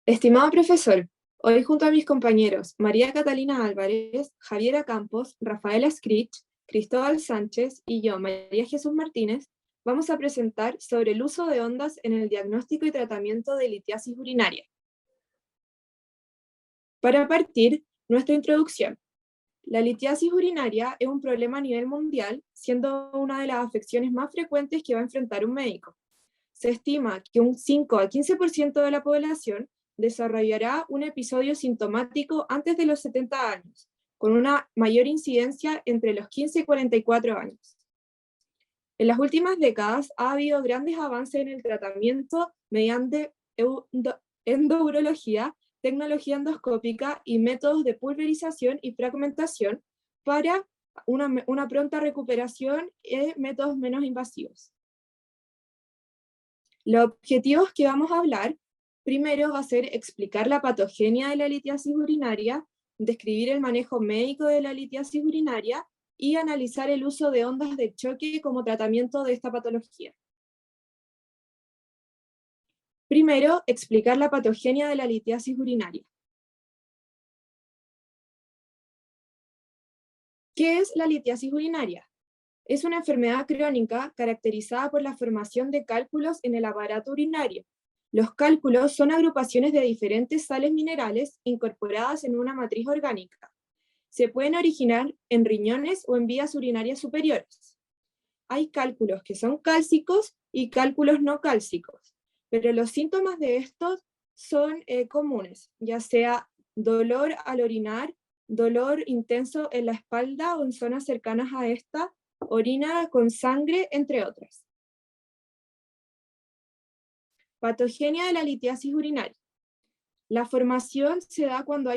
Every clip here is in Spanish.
Estimado profesor, hoy junto a mis compañeros María Catalina Álvarez, Javiera Campos, Rafaela Scritch, Cristóbal Sánchez y yo, María Jesús Martínez, vamos a presentar sobre el uso de ondas en el diagnóstico y tratamiento de litiasis urinaria. Para partir, nuestra introducción. La litiasis urinaria es un problema a nivel mundial, siendo una de las afecciones más frecuentes que va a enfrentar un médico. Se estima que un 5 a 15% de la población desarrollará un episodio sintomático antes de los 70 años, con una mayor incidencia entre los 15 y 44 años. En las últimas décadas ha habido grandes avances en el tratamiento mediante endourología, tecnología endoscópica y métodos de pulverización y fragmentación para una pronta recuperación y métodos menos invasivos. Los objetivos que vamos a hablar, primero va a ser explicar la patogenia de la litiasis urinaria, describir el manejo médico de la litiasis urinaria y analizar el uso de ondas de choque como tratamiento de esta patología. Primero, explicar la patogenia de la litiasis urinaria. ¿Qué es la litiasis urinaria? Es una enfermedad crónica caracterizada por la formación de cálculos en el aparato urinario. Los cálculos son agrupaciones de diferentes sales minerales incorporadas en una matriz orgánica. Se pueden originar en riñones o en vías urinarias superiores. Hay cálculos que son cálcicos y cálculos no cálcicos, pero los síntomas de estos son comunes, ya sea dolor al orinar, dolor intenso en la espalda o en zonas cercanas a esta, orina con sangre, entre otras. Patogenia de la litiasis urinaria. La formación se da cuando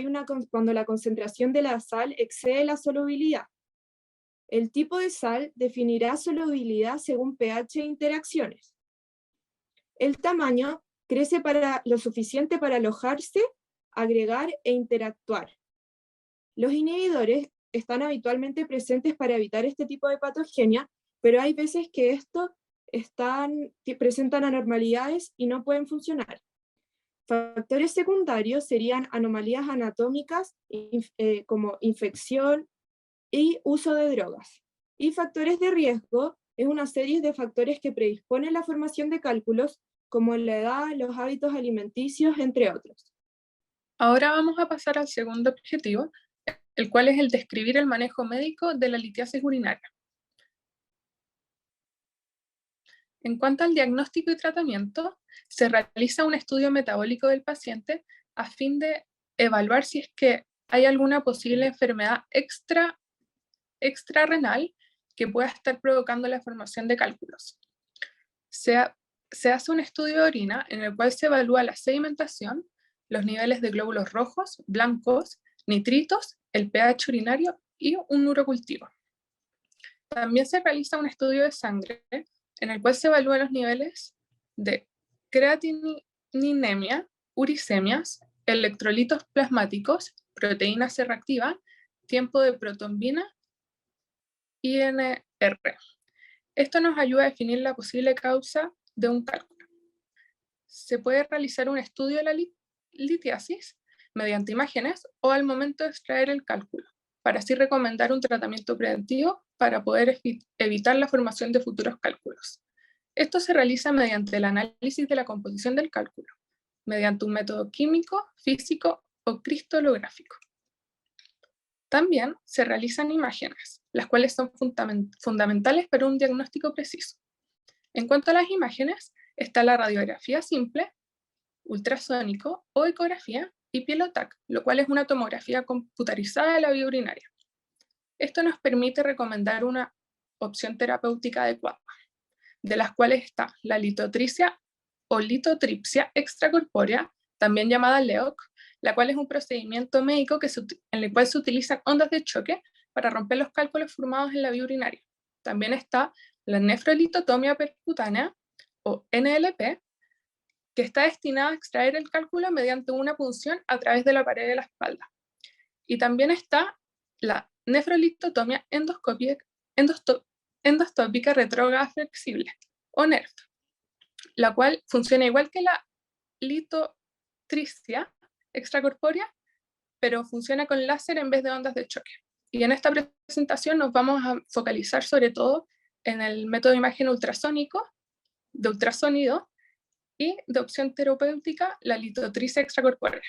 la concentración de la sal excede la solubilidad. El tipo de sal definirá solubilidad según pH e interacciones. El tamaño crece para lo suficiente para alojarse, agregar e interactuar. Los inhibidores están habitualmente presentes para evitar este tipo de patogenia, pero hay veces que estos presentan anormalidades y no pueden funcionar. Factores secundarios serían anomalías anatómicas como infección y uso de drogas. Y factores de riesgo es una serie de factores que predisponen la formación de cálculos, como la edad, los hábitos alimenticios, entre otros. Ahora vamos a pasar al segundo objetivo, el cual es el describir el manejo médico de la litiasis urinaria. En cuanto al diagnóstico y tratamiento, se realiza un estudio metabólico del paciente a fin de evaluar si es que hay alguna posible enfermedad extrarrenal que pueda estar provocando la formación de cálculos. Se hace un estudio de orina en el cual se evalúa la sedimentación, los niveles de glóbulos rojos, blancos, nitritos, el pH urinario y un urocultivo. También se realiza un estudio de sangre en el cual se evalúan los niveles de creatininemia, uricemias, electrolitos plasmáticos, proteína C reactiva, tiempo de protrombina, INR. Esto nos ayuda a definir la posible causa de un cálculo. Se puede realizar un estudio de la litiasis mediante imágenes o al momento de extraer el cálculo, para así recomendar un tratamiento preventivo para poder evitar la formación de futuros cálculos. Esto se realiza mediante el análisis de la composición del cálculo, mediante un método químico, físico o cristalográfico. También se realizan imágenes, las cuales son fundamentales para un diagnóstico preciso. En cuanto a las imágenes, está la radiografía simple, ultrasónico o ecografía y pielotac, lo cual es una tomografía computarizada de la vía urinaria. Esto nos permite recomendar una opción terapéutica adecuada, de las cuales está la litotripsia o litotripsia extracorpórea, también llamada LEOC, la cual es un procedimiento médico en el cual se utilizan ondas de choque para romper los cálculos formados en la vía urinaria. También está la nefrolitotomía percutánea, o NLP, que está destinada a extraer el cálculo mediante una punción a través de la pared de la espalda. Y también está la nefrolitotomía endostópica retrógrada flexible, o NERF, la cual funciona igual que la electricidad extracorpórea, pero funciona con láser en vez de ondas de choque. Y en esta presentación nos vamos a focalizar sobre todo en el método de imagen ultrasónico, de ultrasonido, y de opción terapéutica, la litotripsia extracorpórea.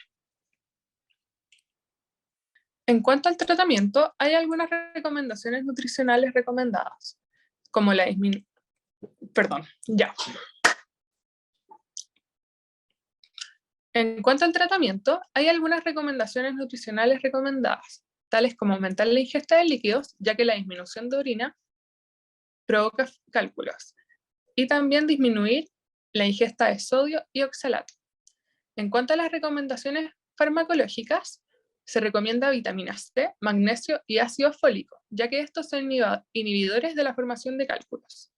En cuanto al tratamiento, hay algunas recomendaciones nutricionales recomendadas, como la disminución. En cuanto al tratamiento, hay algunas recomendaciones nutricionales recomendadas, tales como aumentar la ingesta de líquidos, ya que la disminución de orina provoca cálculos, y también disminuir la ingesta de sodio y oxalato. En cuanto a las recomendaciones farmacológicas, se recomienda vitamina C, magnesio y ácido fólico, ya que estos son inhibidores de la formación de cálculos.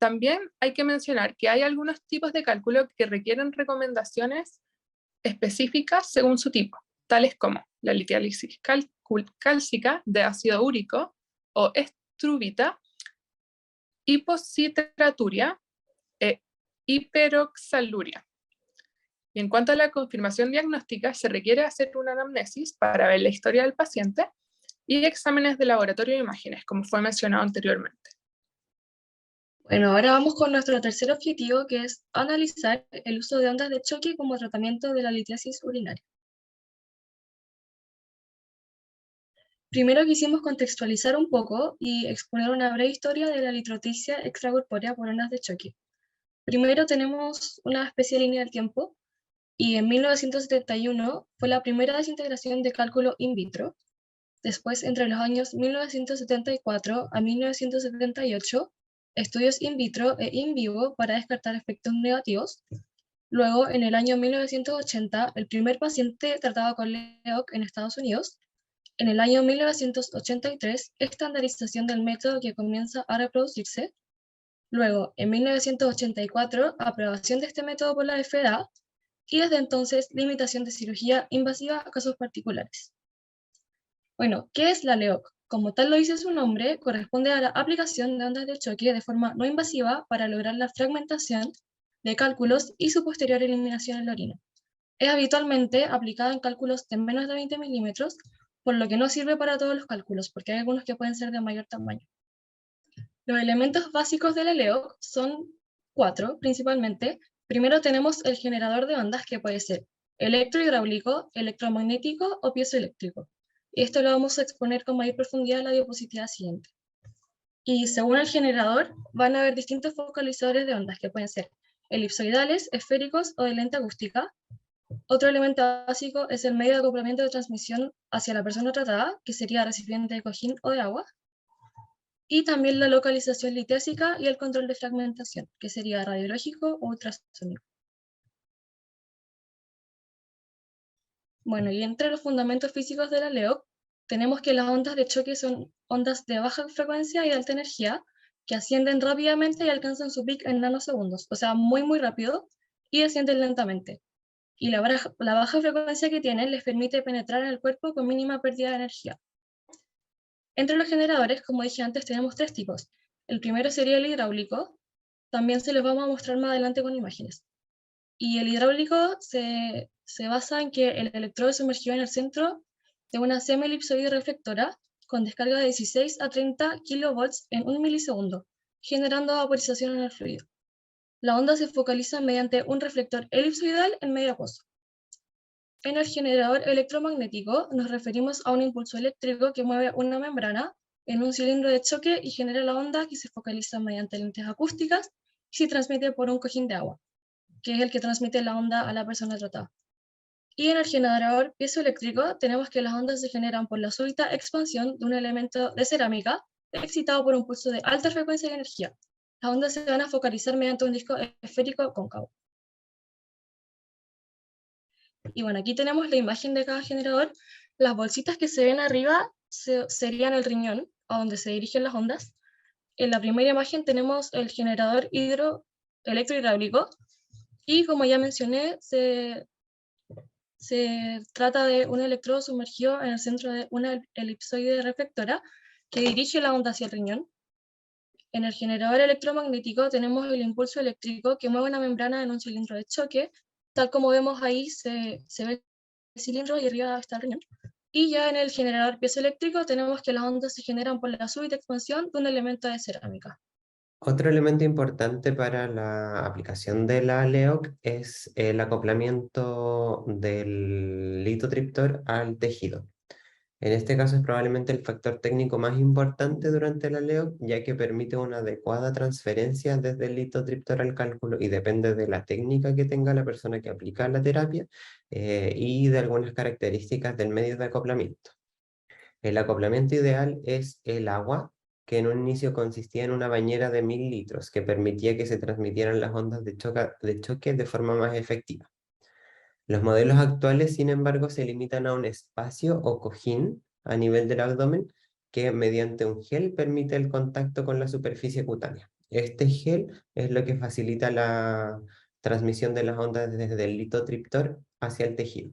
También hay que mencionar que hay algunos tipos de cálculo que requieren recomendaciones específicas según su tipo, tales como la litiálisis cálcica de ácido úrico o estruvita, hipocitraturia e hiperoxaluria. Y en cuanto a la confirmación diagnóstica, se requiere hacer una anamnesis para ver la historia del paciente y exámenes de laboratorio de imágenes, como fue mencionado anteriormente. Bueno, ahora vamos con nuestro tercer objetivo, que es analizar el uso de ondas de choque como tratamiento de la litiasis urinaria. Primero quisimos contextualizar un poco y exponer una breve historia de la litotripsia extracorpórea por ondas de choque. Primero tenemos una especie de línea del tiempo, y en 1971 fue la primera desintegración de cálculo in vitro. Después, entre los años 1974 a 1978, estudios in vitro e in vivo para descartar efectos negativos. Luego, en el año 1980, el primer paciente tratado con LEOC en Estados Unidos. En el año 1983, estandarización del método que comienza a reproducirse. Luego, en 1984, aprobación de este método por la FDA. Y desde entonces, limitación de cirugía invasiva a casos particulares. Bueno, ¿qué es la LEOC? Como tal lo dice su nombre, corresponde a la aplicación de ondas de choque de forma no invasiva para lograr la fragmentación de cálculos y su posterior eliminación en la orina. Es habitualmente aplicada en cálculos de menos de 20 milímetros, por lo que no sirve para todos los cálculos, porque hay algunos que pueden ser de mayor tamaño. Los elementos básicos de la LEOC son 4, principalmente. Primero tenemos el generador de ondas, que puede ser electrohidráulico, electromagnético o piezoeléctrico. Esto lo vamos a exponer con mayor profundidad en la diapositiva siguiente. Y según el generador, van a haber distintos focalizadores de ondas, que pueden ser elipsoidales, esféricos o de lente acústica. Otro elemento básico es el medio de acoplamiento de transmisión hacia la persona tratada, que sería recipiente de cojín o de agua. Y también la localización litésica y el control de fragmentación, que sería radiológico o ultrasónico. Bueno, y entre los fundamentos físicos de la LEOC, tenemos que las ondas de choque son ondas de baja frecuencia y alta energía, que ascienden rápidamente y alcanzan su pic en nanosegundos, o sea, muy rápido, y descienden lentamente. Y la baja frecuencia que tienen les permite penetrar en el cuerpo con mínima pérdida de energía. Entre los generadores, como dije antes, tenemos 3 tipos. El primero sería el hidráulico, también se los vamos a mostrar más adelante con imágenes. Y el hidráulico se basa en que el electrodo es sumergido en el centro de una semi-elipsoide reflectora con descarga de 16 a 30 kilovolts en 1 milisegundo, generando vaporización en el fluido. La onda se focaliza mediante un reflector elipsoidal en medio acuoso. En el generador electromagnético nos referimos a un impulso eléctrico que mueve una membrana en un cilindro de choque y genera la onda, que se focaliza mediante lentes acústicas y se transmite por un cojín de agua, que es el que transmite la onda a la persona tratada. Y en el generador piezoeléctrico tenemos que las ondas se generan por la súbita expansión de un elemento de cerámica excitado por un pulso de alta frecuencia y energía. Las ondas se van a focalizar mediante un disco esférico cóncavo. Y bueno, aquí tenemos la imagen de cada generador. Las bolsitas que se ven arriba serían el riñón, a donde se dirigen las ondas. En la primera imagen tenemos el generador electrohidráulico, y como ya mencioné, se trata de un electrodo sumergido en el centro de una elipsoide reflectora que dirige la onda hacia el riñón. En el generador electromagnético tenemos el impulso eléctrico que mueve una membrana en un cilindro de choque Tal como vemos ahí, se ve el cilindro y arriba está el riñón. Y ya en el generador piezoeléctrico tenemos que las ondas se generan por la súbita expansión de un elemento de cerámica. Otro elemento importante para la aplicación de la LEOC es el acoplamiento del litotriptor al tejido. En este caso es probablemente el factor técnico más importante durante la LEOC, ya que permite una adecuada transferencia desde el litotriptor al cálculo y depende de la técnica que tenga la persona que aplica la terapia y de algunas características del medio de acoplamiento. El acoplamiento ideal es el agua, que en un inicio consistía en una bañera de 1000 litros, que permitía que se transmitieran las ondas de choque de forma más efectiva. Los modelos actuales, sin embargo, se limitan a un espacio o cojín a nivel del abdomen que mediante un gel permite el contacto con la superficie cutánea. Este gel es lo que facilita la transmisión de las ondas desde el litotriptor hacia el tejido.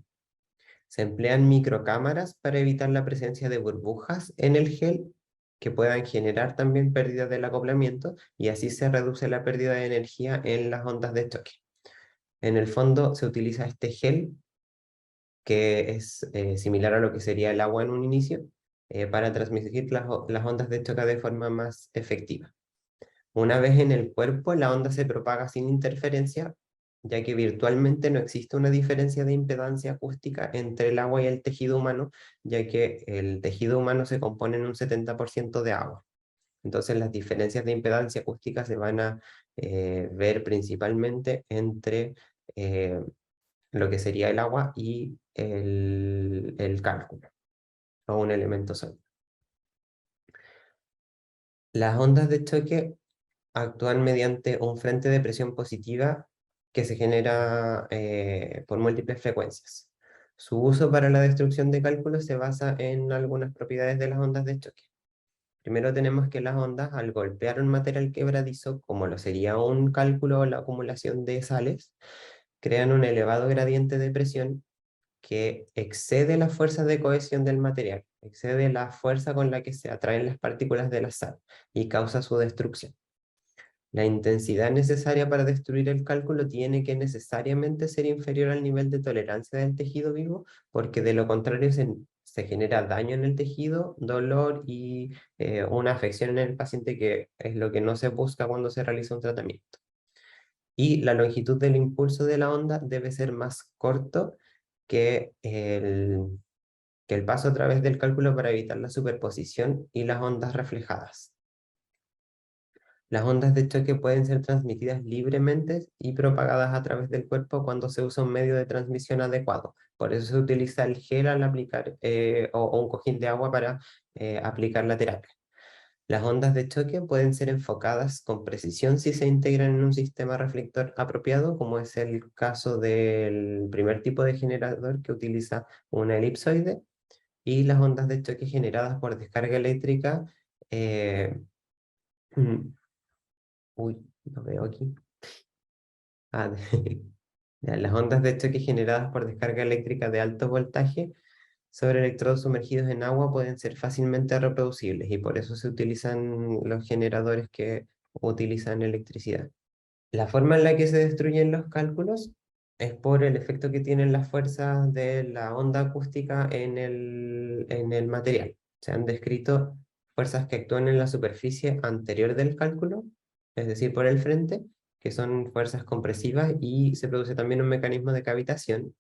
Se emplean microcámaras para evitar la presencia de burbujas en el gel que puedan generar también pérdida del acoplamiento y así se reduce la pérdida de energía en las ondas de choque. En el fondo se utiliza este gel que es similar a lo que sería el agua en un inicio para transmitir las ondas de choque de forma más efectiva. Una vez en el cuerpo, la onda se propaga sin interferencia, ya que virtualmente no existe una diferencia de impedancia acústica entre el agua y el tejido humano, ya que el tejido humano se compone en un 70% de agua. Entonces las diferencias de impedancia acústica se van a ver principalmente entre lo que sería el agua y el cálculo, o un elemento sólido. Las ondas de choque actúan mediante un frente de presión positiva que se genera por múltiples frecuencias. Su uso para la destrucción de cálculos se basa en algunas propiedades de las ondas de choque. Primero tenemos que las ondas, al golpear un material quebradizo, como lo sería un cálculo o la acumulación de sales, crean un elevado gradiente de presión que excede la fuerza de cohesión del material, excede la fuerza con la que se atraen las partículas de la sal y causa su destrucción. La intensidad necesaria para destruir el cálculo tiene que necesariamente ser inferior al nivel de tolerancia del tejido vivo, porque de lo contrario se genera daño en el tejido, dolor y una afección en el paciente, que es lo que no se busca cuando se realiza un tratamiento. Y la longitud del impulso de la onda debe ser más corto que el paso a través del cálculo para evitar la superposición y las ondas reflejadas. Las ondas de choque pueden ser transmitidas libremente y propagadas a través del cuerpo cuando se usa un medio de transmisión adecuado. Por eso se utiliza el gel al aplicar o un cojín de agua para aplicar la terapia. Las ondas de choque pueden ser enfocadas con precisión si se integran en un sistema reflector apropiado, como es el caso del primer tipo de generador que utiliza una elipsoide, y las ondas de choque generadas por descarga eléctrica. Uy, lo veo aquí. Ya, las ondas de choque generadas por descarga eléctrica de alto voltaje sobre electrodos sumergidos en agua pueden ser fácilmente reproducibles y por eso se utilizan los generadores que utilizan electricidad. La forma en la que se destruyen los cálculos es por el efecto que tienen las fuerzas de la onda acústica en el material. Se han descrito fuerzas que actúan en la superficie anterior del cálculo, es decir, por el frente, que son fuerzas compresivas, y se produce también un mecanismo de cavitación.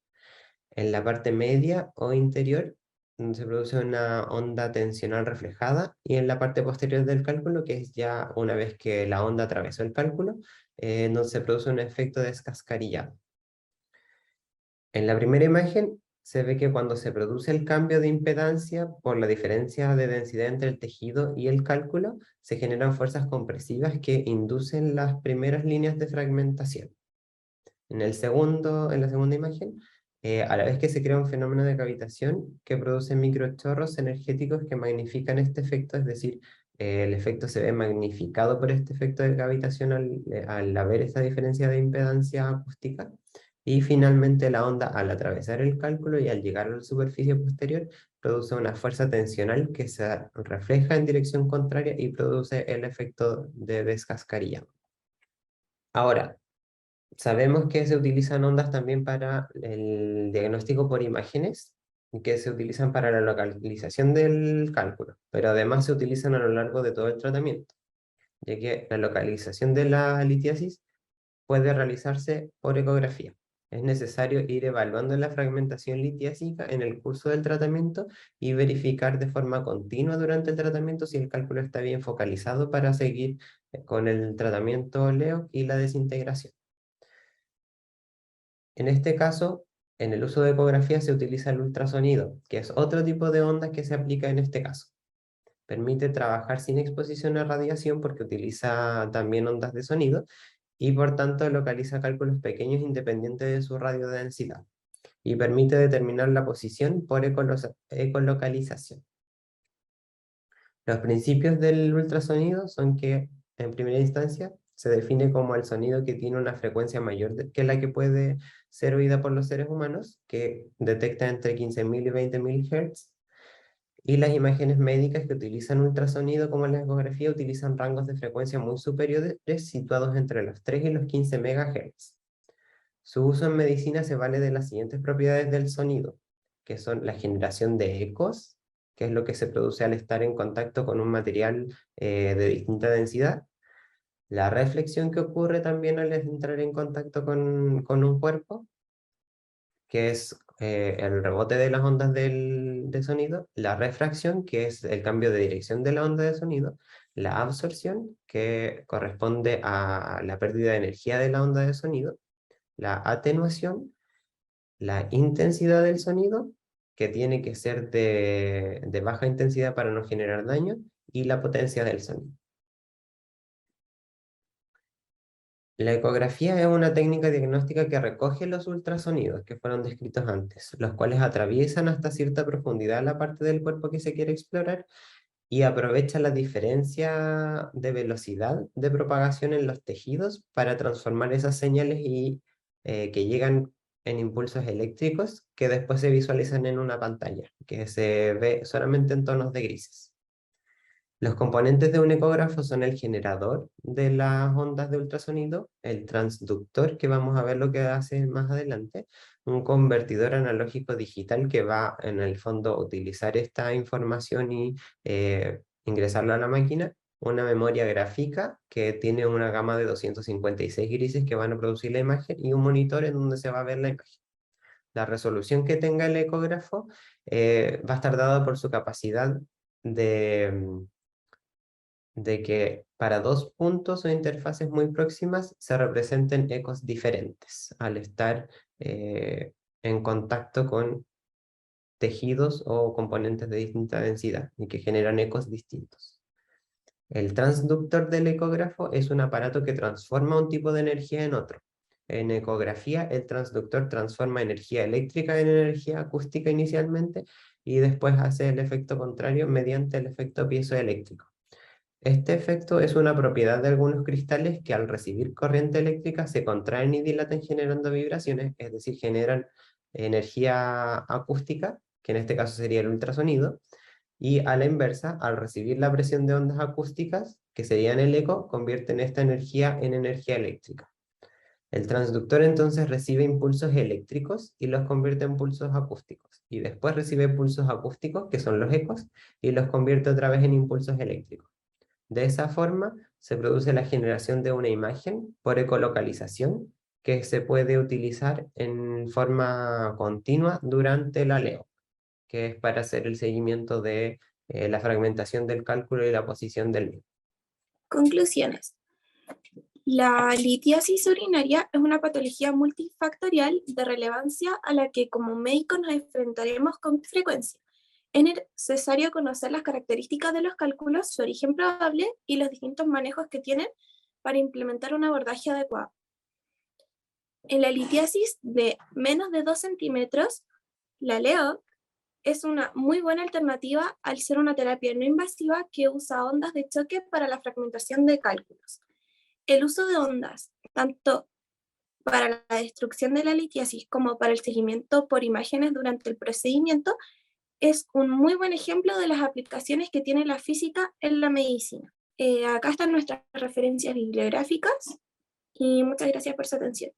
En la parte media o interior se produce una onda tensional reflejada, y en la parte posterior del cálculo, que es ya una vez que la onda atravesó el cálculo, donde se produce un efecto descascarillado. En la primera imagen se ve que cuando se produce el cambio de impedancia por la diferencia de densidad entre el tejido y el cálculo, se generan fuerzas compresivas que inducen las primeras líneas de fragmentación. En la segunda imagen, a la vez que se crea un fenómeno de cavitación que produce microchorros energéticos que magnifican este efecto, es decir, el efecto se ve magnificado por este efecto de cavitación al haber esta diferencia de impedancia acústica. Y finalmente la onda, al atravesar el cálculo y al llegar a la superficie posterior, produce una fuerza tensional que se refleja en dirección contraria y produce el efecto de descascarillado. Ahora, sabemos que se utilizan ondas también para el diagnóstico por imágenes, y que se utilizan para la localización del cálculo, pero además se utilizan a lo largo de todo el tratamiento, ya que la localización de la litiasis puede realizarse por ecografía. Es necesario ir evaluando la fragmentación litiásica en el curso del tratamiento y verificar de forma continua durante el tratamiento si el cálculo está bien focalizado para seguir con el tratamiento LEO y la desintegración. En este caso, en el uso de ecografía se utiliza el ultrasonido, que es otro tipo de onda que se aplica en este caso. Permite trabajar sin exposición a radiación porque utiliza también ondas de sonido y por tanto localiza cálculos pequeños independientes de su radiodensidad y permite determinar la posición por ecolocalización. Los principios del ultrasonido son que, en primera instancia, se define como el sonido que tiene una frecuencia mayor que la que puede ser oída por los seres humanos, que detecta entre 15.000 y 20.000 Hz, y las imágenes médicas que utilizan ultrasonido como la ecografía utilizan rangos de frecuencia muy superiores situados entre los 3 y los 15 MHz. Su uso en medicina se vale de las siguientes propiedades del sonido, que son la generación de ecos, que es lo que se produce al estar en contacto con un material de distinta densidad, la reflexión que ocurre también al entrar en contacto con un cuerpo, que es el rebote de las ondas de sonido, la refracción, que es el cambio de dirección de la onda de sonido, la absorción, que corresponde a la pérdida de energía de la onda de sonido, la atenuación, la intensidad del sonido, que tiene que ser de baja intensidad para no generar daño, y la potencia del sonido. La ecografía es una técnica diagnóstica que recoge los ultrasonidos que fueron descritos antes, los cuales atraviesan hasta cierta profundidad la parte del cuerpo que se quiere explorar y aprovecha la diferencia de velocidad de propagación en los tejidos para transformar esas señales y que llegan en impulsos eléctricos que después se visualizan en una pantalla, que se ve solamente en tonos de grises. Los componentes de un ecógrafo son el generador de las ondas de ultrasonido, el transductor, que vamos a ver lo que hace más adelante, un convertidor analógico digital que va en el fondo a utilizar esta información y ingresarla a la máquina, una memoria gráfica que tiene una gama de 256 grises que van a producir la imagen y un monitor en donde se va a ver la imagen. La resolución que tenga el ecógrafo va a estar dada por su capacidad de que para dos puntos o interfaces muy próximas se representen ecos diferentes al estar en contacto con tejidos o componentes de distinta densidad y que generan ecos distintos. El transductor del ecógrafo es un aparato que transforma un tipo de energía en otro. En ecografía, el transductor transforma energía eléctrica en energía acústica inicialmente y después hace el efecto contrario mediante el efecto piezoeléctrico. Este efecto es una propiedad de algunos cristales que al recibir corriente eléctrica se contraen y dilatan generando vibraciones, es decir, generan energía acústica, que en este caso sería el ultrasonido, y a la inversa, al recibir la presión de ondas acústicas, que serían el eco, convierten esta energía en energía eléctrica. El transductor entonces recibe impulsos eléctricos y los convierte en pulsos acústicos, y después recibe pulsos acústicos, que son los ecos, y los convierte otra vez en impulsos eléctricos. De esa forma, se produce la generación de una imagen por ecolocalización que se puede utilizar en forma continua durante el aleo, que es para hacer el seguimiento de la fragmentación del cálculo y la posición del mismo. Conclusiones. La litiasis urinaria es una patología multifactorial de relevancia a la que como médicos nos enfrentaremos con frecuencia. Es necesario conocer las características de los cálculos, su origen probable y los distintos manejos que tienen para implementar un abordaje adecuado. En la litiasis de menos de 2 centímetros, la LEOC es una muy buena alternativa al ser una terapia no invasiva que usa ondas de choque para la fragmentación de cálculos. El uso de ondas, tanto para la destrucción de la litiasis como para el seguimiento por imágenes durante el procedimiento, es un muy buen ejemplo de las aplicaciones que tiene la física en la medicina. Acá están nuestras referencias bibliográficas y muchas gracias por su atención.